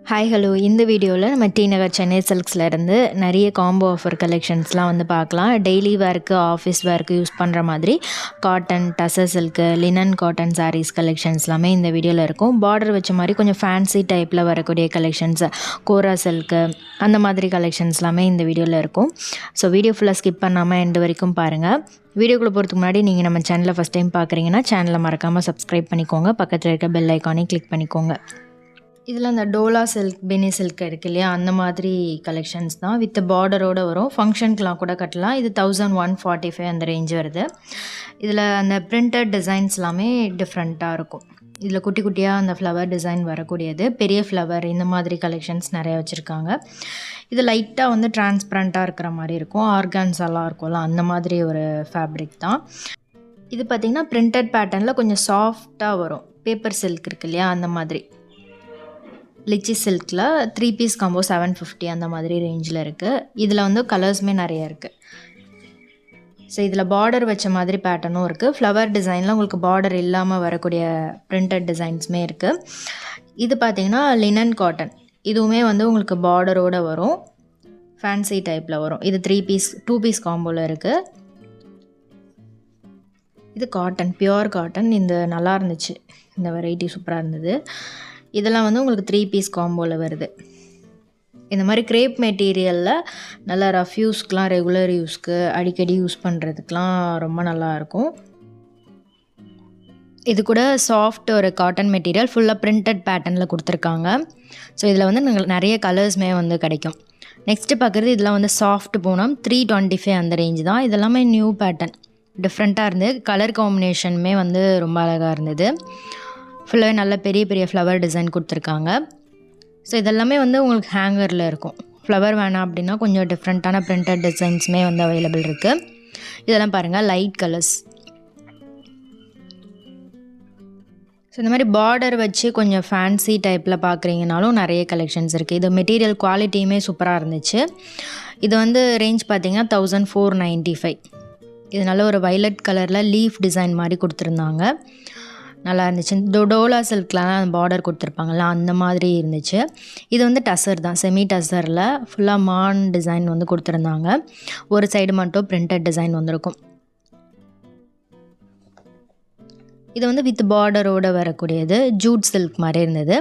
Hi hello இந்த வீடியோவில் நம்ம டி நகர் சென்னை சில்க்ஸ்லேருந்து நிறைய காம்போ ஆஃபர் கலெக்ஷன்ஸ்லாம் வந்து பார்க்கலாம். டெய்லி வேர்க்கு ஆஃபீஸ் வேர்க்கு யூஸ் பண்ணுற மாதிரி cotton, tussar silk, linen cotton sarees collections எல்லாமே இந்த வீடியோவில் இருக்கும். பார்டர் வச்ச மாதிரி கொஞ்சம் ஃபேன்சி டைப்பில் வரக்கூடிய கலெக்ஷன்ஸ், கோரா சில்க்கு அந்த மாதிரி கலெக்ஷன்ஸ் எல்லாமே இந்த வீடியோவில் இருக்கும். ஸோ வீடியோ ஃபுல்லாக ஸ்கிப் பண்ணாமல் எண்டு வரைக்கும் பாருங்கள். வீடியோக்குள்ளே போகிறதுக்கு முன்னாடி நீங்கள் நம்ம சேனலை ஃபஸ்ட் டைம் பார்க்குறீங்கன்னா சேனலை மறக்காமல் சப்ஸ்கிரைப் பண்ணிக்கோங்க. பக்கத்தில் இருக்க பெல் ஐக்கானையும் கிளிக் பண்ணிக்கோங்க. இதில் அந்த டோலா சில்க், பெனி சில்க் இருக்குது இல்லையா, அந்த மாதிரி கலெக்ஷன்ஸ் தான். வித் பார்டரோடு வரும். ஃபங்க்ஷனுக்குலாம் கூட கட்டலாம். இது 1145 அந்த ரேஞ்ச் வருது. இதில் அந்த பிரிண்டட் டிசைன்ஸ் எல்லாமே டிஃப்ரெண்ட்டாக இருக்கும். இதில் குட்டி குட்டியாக அந்த ஃப்ளவர் டிசைன் வரக்கூடியது, பெரிய ஃப்ளவர், இந்த மாதிரி கலெக்ஷன்ஸ் நிறைய வச்சுருக்காங்க. இது லைட்டாக வந்து டிரான்ஸ்பரண்ட்டாக இருக்கிற மாதிரி இருக்கும். ஆர்கான்ஸாலாம் இருக்கும்ல, அந்த மாதிரி ஒரு ஃபேப்ரிக் தான். இது பார்த்திங்கன்னா பிரிண்டட் பேட்டர்னில் கொஞ்சம் சாஃப்டாக வரும். பேப்பர் சில்க் இருக்கு இல்லையா, அந்த மாதிரி. லிச்சி சில்கில் 3 பீஸ் காம்போ 750 அந்த மாதிரி ரேஞ்சில் இருக்குது. இதில் வந்து கலர்ஸுமே நிறைய இருக்குது. ஸோ இதில் பார்டர் வச்ச மாதிரி பேட்டர்னும் இருக்குது. ஃப்ளவர் டிசைனில் உங்களுக்கு பார்டர் இல்லாமல் வரக்கூடிய பிரிண்டட் டிசைன்ஸுமே இருக்குது. இது பார்த்திங்கன்னா லினன் காட்டன். இதுவுமே வந்து உங்களுக்கு பார்டரோடு வரும். ஃபேன்சி டைப்பில் வரும். இது 2 பீஸ் காம்போவில் இருக்குது. இது காட்டன், பியூர் காட்டன். இந்த நல்லா இருந்துச்சு, இந்த வெரைட்டி சூப்பராக இருந்தது. இதெல்லாம் வந்து உங்களுக்கு 3 பீஸ் காம்போவில் வருது. இந்த மாதிரி கிரேப் மெட்டீரியலில் நல்லா ரஃப் யூஸ்க்கெலாம், ரெகுலர் யூஸ்க்கு, அடிக்கடி யூஸ் பண்ணுறதுக்கெலாம் ரொம்ப நல்லாயிருக்கும். இது கூட சாஃப்ட் ஒரு காட்டன் மெட்டீரியல், ஃபுல்லாக பிரிண்டட் பேட்டர்னில் கொடுத்துருக்காங்க. ஸோ இதில் வந்து நிறைய கலர்ஸுமே வந்து கிடைக்கும். நெக்ஸ்ட்டு பார்க்குறது இதெல்லாம் வந்து சாஃப்ட் பூனம், 325 அந்த ரேஞ்ச் தான். இதெல்லாமே நியூ பேட்டர்ன், டிஃப்ரெண்ட்டாக இருந்தது. கலர் காம்பினேஷனுமே வந்து ரொம்ப அழகாக இருந்தது. ஃபுல்லாகவே நல்ல பெரிய பெரிய ஃப்ளவர் டிசைன் கொடுத்துருக்காங்க. ஸோ இதெல்லாமே வந்து உங்களுக்கு ஹேங்கரில் இருக்கும். ஃப்ளவர் வேணாம் அப்படின்னா கொஞ்சம் டிஃப்ரெண்ட்டான பிரிண்டட் டிசைன்ஸுமே வந்து அவைலபிள் இருக்குது. இதெல்லாம் பாருங்கள், லைட் கலர்ஸ். ஸோ இந்த மாதிரி பார்டர் வச்சு கொஞ்சம் ஃபேன்சி டைப்பில் பார்க்குறீங்கனாலும் நிறைய கலெக்ஷன்ஸ் இருக்குது. இது மெட்டீரியல் குவாலிட்டியுமே சூப்பராக இருந்துச்சு. இது வந்து ரேஞ்ச் பார்த்திங்கன்னா 1495. இது நல்ல ஒரு வைலட் கலரில் லீஃப் டிசைன் மாதிரி கொடுத்துருந்தாங்க. நல்லா இருந்துச்சு. டோலா சில்க்லாம் பார்டர் கொடுத்துருப்பாங்கள்ல, அந்த மாதிரி இருந்துச்சு. இது வந்து டசர் தான், செமி டசரில் ஃபுல்லாக மான் டிசைன் வந்து கொடுத்துருந்தாங்க. ஒரு சைடு மட்டும் பிரிண்டட் டிசைன் வந்திருக்கும். இது வந்து வித் பார்டரோடு வரக்கூடியது, ஜூட் சில்க் மாதிரி இருந்தது.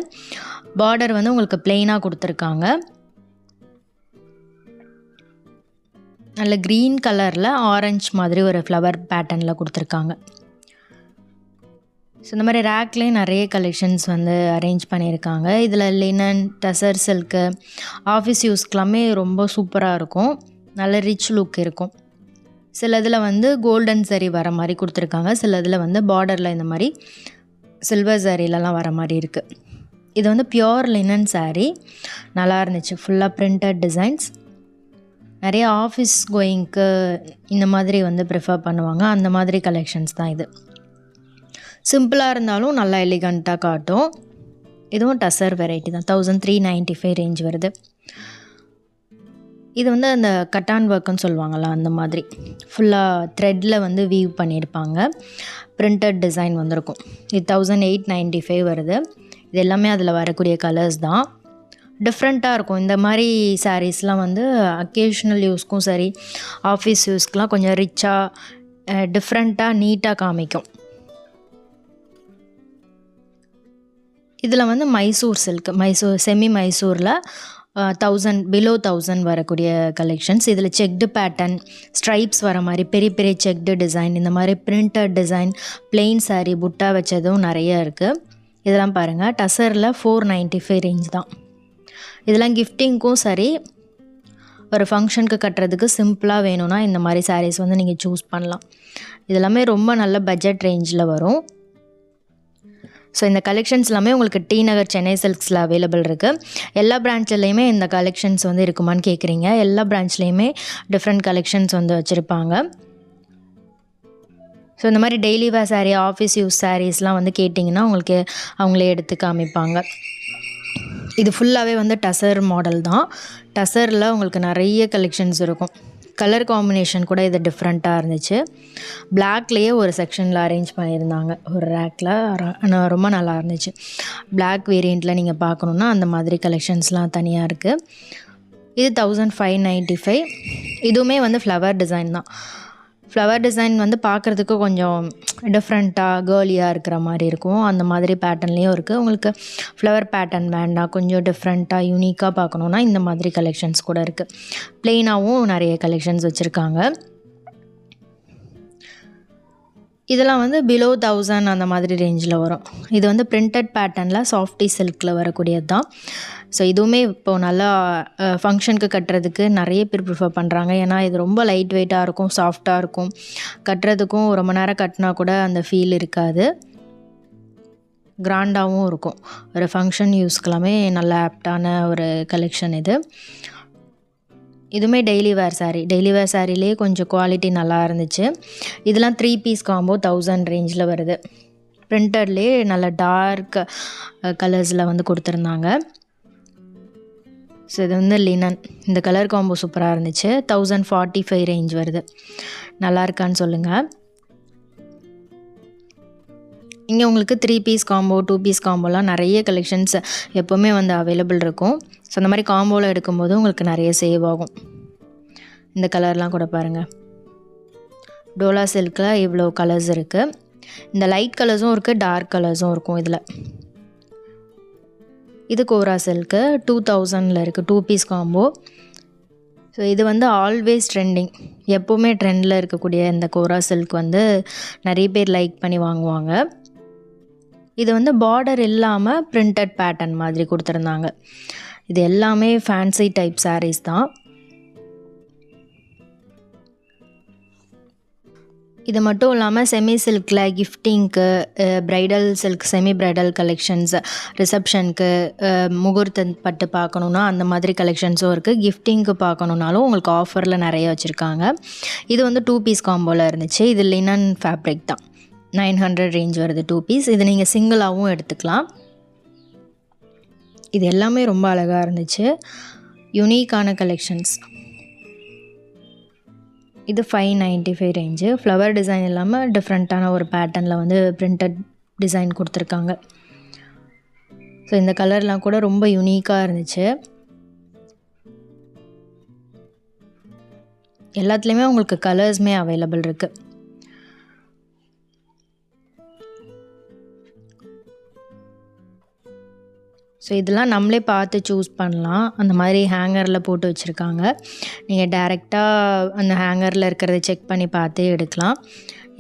பார்டர் வந்து உங்களுக்கு பிளெயினாக கொடுத்துருக்காங்க. நல்ல க்ரீன் கலரில் ஆரஞ்சு மாதிரி ஒரு ஃப்ளவர் பேட்டர்னில் கொடுத்துருக்காங்க. ஸோ இந்த மாதிரி ரேக்லேயே நிறைய கலெக்ஷன்ஸ் வந்து அரேஞ்ச் பண்ணியிருக்காங்க. இதில் லினன், டசர் சில்க்கு, ஆஃபீஸ் யூஸ்க்கெல்லாமே ரொம்ப சூப்பராக இருக்கும். நல்ல ரிச் லுக் இருக்கும். சில இதில் வந்து கோல்டன் சரி வர மாதிரி கொடுத்துருக்காங்க. சில இதில் வந்து பார்டரில் இந்த மாதிரி சில்வர் சாரிலலாம் வர மாதிரி இருக்குது. இது வந்து பியோர் லினன் சாரீ, நல்லா இருந்துச்சு. ஃபுல்லாக பிரிண்டட் டிசைன்ஸ். நிறைய ஆஃபீஸ் கோயிங்க்கு இந்த மாதிரி வந்து ப்ரிஃபர் பண்ணுவாங்க. அந்த மாதிரி கலெக்ஷன்ஸ் தான் இது. சிம்பிளாக இருந்தாலும் நல்லா எலிகண்ட்டாக காட்டும். இதுவும் டசர் வெரைட்டி தான். 1395 ரேஞ்ச் வருது. இது வந்து அந்த கட்டான் ஒர்க்குன்னு சொல்லுவாங்கள்ல, அந்த மாதிரி ஃபுல்லாக த்ரெட்டில் வந்து வீவ் பண்ணியிருப்பாங்க. பிரிண்டட் டிசைன் வந்திருக்கும். இது 1895 வருது. இது எல்லாமே அதில் வரக்கூடிய கலர்ஸ் தான். டிஃப்ரெண்ட்டாக இருக்கும். இந்த மாதிரி சாரீஸ்லாம் வந்து அக்கேஷ்னல் யூஸ்க்கும் சரி, ஆஃபீஸ் யூஸ்க்கெலாம் கொஞ்சம் ரிச்சாக, டிஃப்ரெண்ட்டாக, நீட்டாக காமிக்கும். இதில் வந்து மைசூர் சில்க், செமி மைசூரில் 1000 வரக்கூடிய கலெக்ஷன்ஸ். இதில் செக்டு பேட்டர்ன், ஸ்ட்ரைப்ஸ் வர மாதிரி பெரிய பெரிய செக்டு டிசைன், இந்த மாதிரி பிரிண்டட் டிசைன், பிளெயின் சாரீ, புட்டா வச்சதும் நிறைய இருக்குது. இதெல்லாம் பாருங்கள், டசரில் 495 ரேஞ்ச் தான். இதெல்லாம் கிஃப்டிங்க்கும் சரி, ஒரு ஃபங்க்ஷனுக்கு கட்டுறதுக்கு சிம்பிளாக வேணும்னா இந்த மாதிரி சாரீஸ் வந்து நீங்கள் சூஸ் பண்ணலாம். இதெல்லாமே ரொம்ப நல்ல பட்ஜெட் ரேஞ்சில் வரும். ஸோ இந்த கலெக்ஷன்ஸ் எல்லாமே உங்களுக்கு டி நகர் சென்னை சில்க்ஸில் அவைலபிள் இருக்குது. எல்லா பிரான்ச்லேயுமே இந்த கலெக்ஷன்ஸ் வந்து இருக்குமான்னு கேட்குறீங்க. எல்லா பிரான்ச்லேயுமே டிஃப்ரெண்ட் கலெக்ஷன்ஸ் வந்து வச்சுருப்பாங்க. ஸோ இந்த மாதிரி daily wear sari, office use சாரீஸ்லாம் வந்து கேட்டிங்கன்னா உங்களுக்கு அவங்களே எடுத்து காமிப்பாங்க. இது ஃபுல்லாகவே வந்து டசர் மாடல் தான். டசரில் உங்களுக்கு நிறைய கலெக்ஷன்ஸ் இருக்கும். கலர் காம்பினேஷன் கூட இது டிஃப்ரெண்ட்டாக இருந்துச்சு. பிளாக்லேயே ஒரு செக்ஷனில் அரேஞ்ச் பண்ணியிருந்தாங்க ஒரு ரேக்கில். ரொம்ப நல்லா இருந்துச்சு. பிளாக் வேரியண்ட்டில் நீங்கள் பார்க்கணுன்னா அந்த மாதிரி கலெக்ஷன்ஸ்லாம் தனியாக இருக்குது. இது 1595. இதுவுமே வந்து ஃப்ளவர் டிசைன் தான். ஃப்ளவர் டிசைன் வந்து பார்க்குறதுக்கு கொஞ்சம் டிஃப்ரெண்ட்டாக கேர்லியாக இருக்கிற மாதிரி இருக்கும். அந்த மாதிரி பேட்டர்ன்லேயும் இருக்குது. உங்களுக்கு ஃப்ளவர் பேட்டர்ன் வேண்டாம், கொஞ்சம் டிஃப்ரெண்ட்டாக யூனிக்காக பார்க்கணுன்னா இந்த மாதிரி கலெக்ஷன்ஸ் கூட இருக்குது. ப்ளெயினாகவும் நிறைய கலெக்ஷன்ஸ் வச்சுருக்காங்க. இதெல்லாம் வந்து பிலோ 1000 அந்த மாதிரி ரேஞ்சில் வரும். இது வந்து பிரிண்டட் பேட்டர்னில் சாஃப்டி சில்கில் வரக்கூடியது தான். ஸோ இதுவுமே இப்போது நல்லா ஃபங்க்ஷனுக்கு கட்டுறதுக்கு நிறைய பேர் ப்ரிஃபர் பண்ணுறாங்க. ஏன்னா இது ரொம்ப லைட் வெயிட்டாக இருக்கும், சாஃப்டாக இருக்கும். கட்டுறதுக்கும் ரொம்ப நேரம் கட்டினா கூட அந்த ஃபீல் இருக்காது. கிராண்டாகவும் இருக்கும். ஒரு ஃபங்க்ஷன் யூஸ்க்கெல்லாமே நல்ல ஆப்டான ஒரு கலெக்ஷன் இது. இதுவுமே daily wear sari. Daily wear சாரீலேயே கொஞ்சம் குவாலிட்டி நல்லா இருந்துச்சு. இதெல்லாம் 3 பீஸ் காம்போ 1000 ரேஞ்சில் வருது. பிரிண்டட்லேயே நல்ல டார்க் கலர்ஸில் வந்து கொடுத்துருந்தாங்க. ஸோ இது வந்து லினன். இந்த கலர் காம்போ சூப்பராக இருந்துச்சு. 1045 ரேஞ்ச் வருது. நல்லா இருக்கான்னு சொல்லுங்கள். இங்கே உங்களுக்கு 3 பீஸ் காம்போ 2 பீஸ் காம்போலாம் நிறைய கலெக்ஷன்ஸ் எப்போவுமே வந்து அவைலபிள் இருக்கும். ஸோ அந்த மாதிரி காம்போவில் எடுக்கும்போது உங்களுக்கு நிறைய சேவ் ஆகும். இந்த கலர்லாம் கூட பாருங்கள். டோலா சில்கில் இவ்வளோ கலர்ஸ் இருக்குது. இந்த லைட் கலர்ஸும் இருக்குது, டார்க் கலர்ஸும் இருக்கும் இதில். இது கோரா சில்க்கு 2000 இருக்குது. 2 பீஸ் காம்போ. ஸோ இது வந்து ஆல்வேஸ் ட்ரெண்டிங். எப்போவுமே ட்ரெண்டில் இருக்கக்கூடிய இந்த கோரா சில்க் வந்து நிறைய பேர் லைக் பண்ணி வாங்குவாங்க. இது வந்து பார்டர் இல்லாமல் பிரிண்டட் பேட்டர்ன் மாதிரி கொடுத்துருந்தாங்க. இது எல்லாமே ஃபேன்சி டைப் சாரீஸ் தான். இது மட்டும் இல்லாமல் செமி சில்கில் கிஃப்டிங்க்கு, bridal silk, semi bridal collections, ரிசப்ஷனுக்கு, முகூர்த்த பட்டு பார்க்கணுன்னா அந்த மாதிரி கலெக்ஷன்ஸும் இருக்குது. கிஃப்டிங்க்கு பார்க்கணுன்னாலும் உங்களுக்கு ஆஃபரில் நிறைய வச்சுருக்காங்க. இது வந்து 2 பீஸ் காம்போவில் இருந்துச்சு. இது லினன் ஃபேப்ரிக் தான். 900 ரேஞ்ச் வருது 2 பீஸ். இது நீங்கள் சிங்கிளாகவும் எடுத்துக்கலாம். இது எல்லாமே ரொம்ப அழகாக இருந்துச்சு. யூனிக்கான கலெக்ஷன்ஸ். இது 595 ரேஞ்சு. ஃப்ளவர் டிசைன் இல்லாமல் டிஃப்ரெண்ட்டான ஒரு பேட்டர்னில் வந்து பிரிண்டட் டிசைன் கொடுத்துருக்காங்க. ஸோ இந்த கலர்லாம் கூட ரொம்ப யூனிக்காக இருந்துச்சு. எல்லாத்துலேயுமே உங்களுக்கு கலர்ஸுமே அவைலபிள் இருக்குது. ஸோ இதெல்லாம் நம்மளே பார்த்து சூஸ் பண்ணலாம். அந்த மாதிரி ஹேங்கரில் போட்டு வச்சுருக்காங்க. நீங்கள் டைரெக்டாக அந்த ஹேங்கரில் இருக்கிறத செக் பண்ணி பார்த்தே எடுக்கலாம்.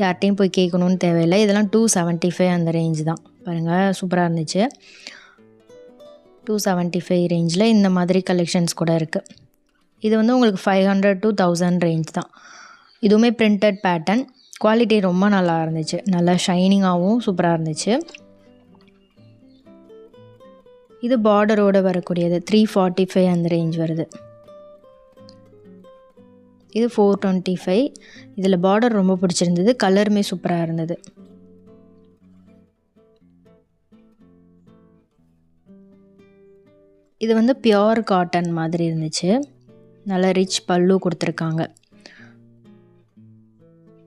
யார்கிட்டையும் போய் கேட்கணுன்னு தேவையில்லை. இதெல்லாம் 275 அந்த ரேஞ்ச் தான். பாருங்கள், சூப்பராக இருந்துச்சு. 275 ரேஞ்சில் இந்த மாதிரி கலெக்ஷன்ஸ் கூட இருக்குது. இது வந்து உங்களுக்கு 500 to 1000 ரேஞ்ச் தான். இதுவுமே பிரிண்டட் பேட்டர்ன். குவாலிட்டி ரொம்ப நல்லா இருந்துச்சு. நல்லா ஷைனிங்காகவும் சூப்பராக இருந்துச்சு. இது பார்டரோடு வரக்கூடியது. 345 அந்த ரேஞ்ச் வருது. இது 425. இதில் பார்டர் ரொம்ப பிடிச்சிருந்தது. கலருமே சூப்பராக இருந்தது. இது வந்து பியோர் காட்டன் மாதிரி இருந்துச்சு. நல்லா ரிச் பல்லு கொடுத்துருக்காங்க.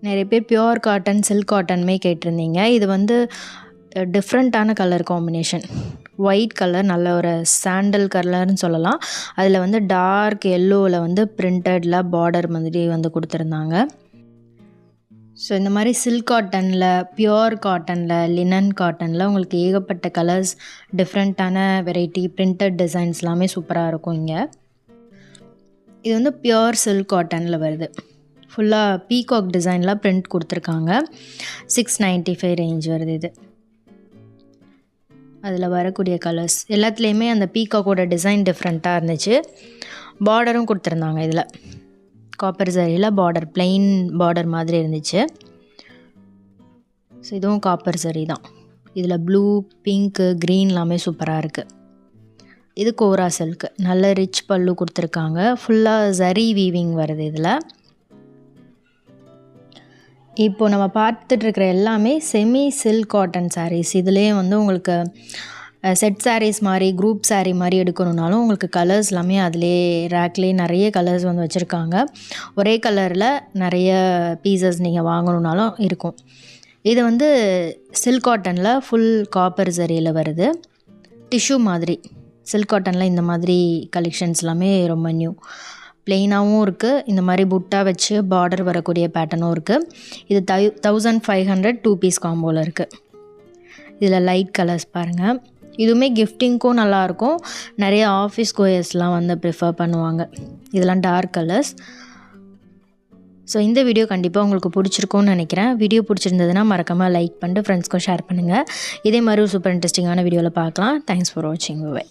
நிறைய பேர் பியோர் காட்டன், சில்க் காட்டனுமே கேட்டிருந்தீங்க. இது வந்து டிஃப்ரெண்ட்டான கலர் காம்பினேஷன். ஒயிட் கலர், நல்ல ஒரு சாண்டல் கலர்னு சொல்லலாம். அதில் வந்து டார்க் எல்லோவில் வந்து பிரிண்டடில் பார்டர் மாதிரி வந்து கொடுத்துருந்தாங்க. ஸோ இந்த மாதிரி சில்க் காட்டனில், பியோர் காட்டனில், லினன் காட்டனில் உங்களுக்கு ஏகப்பட்ட கலர்ஸ், டிஃப்ரெண்ட்டான வெரைட்டி பிரிண்டட் டிசைன்ஸ் எல்லாமே சூப்பராக இருக்கும். இங்கே இது வந்து பியோர் சில்க் காட்டனில் வருது. ஃபுல்லாக பீகாக் டிசைனில் பிரிண்ட் கொடுத்துருக்காங்க. 695 ரேஞ்ச் வருது. இது அதில் வரக்கூடிய கலர்ஸ் எல்லாத்துலேயுமே அந்த பீகாக்கோட டிசைன் டிஃப்ரெண்ட்டாக இருந்துச்சு. பார்டரும் கொடுத்துருந்தாங்க. இதில் காப்பர் சரியில் பார்டர், பிளெயின் பார்டர் மாதிரி இருந்துச்சு. ஸோ இதுவும் காப்பர் சரி தான். இதில் ப்ளூ, பிங்க்கு, க்ரீன் எல்லாமே சூப்பராக இருக்குது. இது கோரா சில்க்கு. நல்ல ரிச் பல்லு கொடுத்துருக்காங்க. ஃபுல்லாக சரி வீவிங் வருது. இதில் இப்போது நம்ம பார்த்துட்ருக்கிற எல்லாமே செமி சில்க் காட்டன் சாரீஸ். இதுலேயே வந்து உங்களுக்கு செட் சாரீஸ் மாதிரி குரூப் சாரீ மாதிரி எடுக்கணுன்னாலும் உங்களுக்கு கலர்ஸ் எல்லாமே அதிலே ரேக்லேயே நிறைய கலர்ஸ் வந்து வச்சுருக்காங்க. ஒரே கலரில் நிறைய பீசஸ் நீங்கள் வாங்கணுன்னாலும் இருக்கும். இது வந்து சில்க் காட்டனில் ஃபுல் காப்பர் சரியில் வருது. டிஷ்யூ மாதிரி சில்க் காட்டனில் இந்த மாதிரி கலெக்ஷன்ஸ் எல்லாமே ரொம்ப நியூ. ப்ளெயினாகவும் இருக்குது, இந்த மாதிரி புட்டா வச்சு பார்டர் வரக்கூடிய பேட்டர்னும் இருக்குது. இது 1500 2 பீஸ் காம்போவில் இருக்குது. இதில் லைட் கலர்ஸ் பாருங்கள். இதுவுமே கிஃப்டிங்க்கும் நல்லாயிருக்கும். நிறைய ஆஃபீஸ் கோயர்ஸ்லாம் வந்து ப்ரிஃபர் பண்ணுவாங்க. இதெல்லாம் டார்க் கலர்ஸ். ஸோ இந்த வீடியோ கண்டிப்பாக உங்களுக்கு பிடிச்சிருக்கும்னு நினைக்கிறேன். வீடியோ பிடிச்சிருந்ததுன்னா மறக்காமல் லைக் பண்ணிட்டு ஃப்ரெண்ட்ஸ்க்கும் ஷேர் பண்ணுங்கள். இதே மாதிரி ஒரு சூப்பர் இன்ட்ரெஸ்டிங்கான வீடியோவில் பார்க்கலாம். தேங்க்ஸ் ஃபார் வாட்சிங். பை.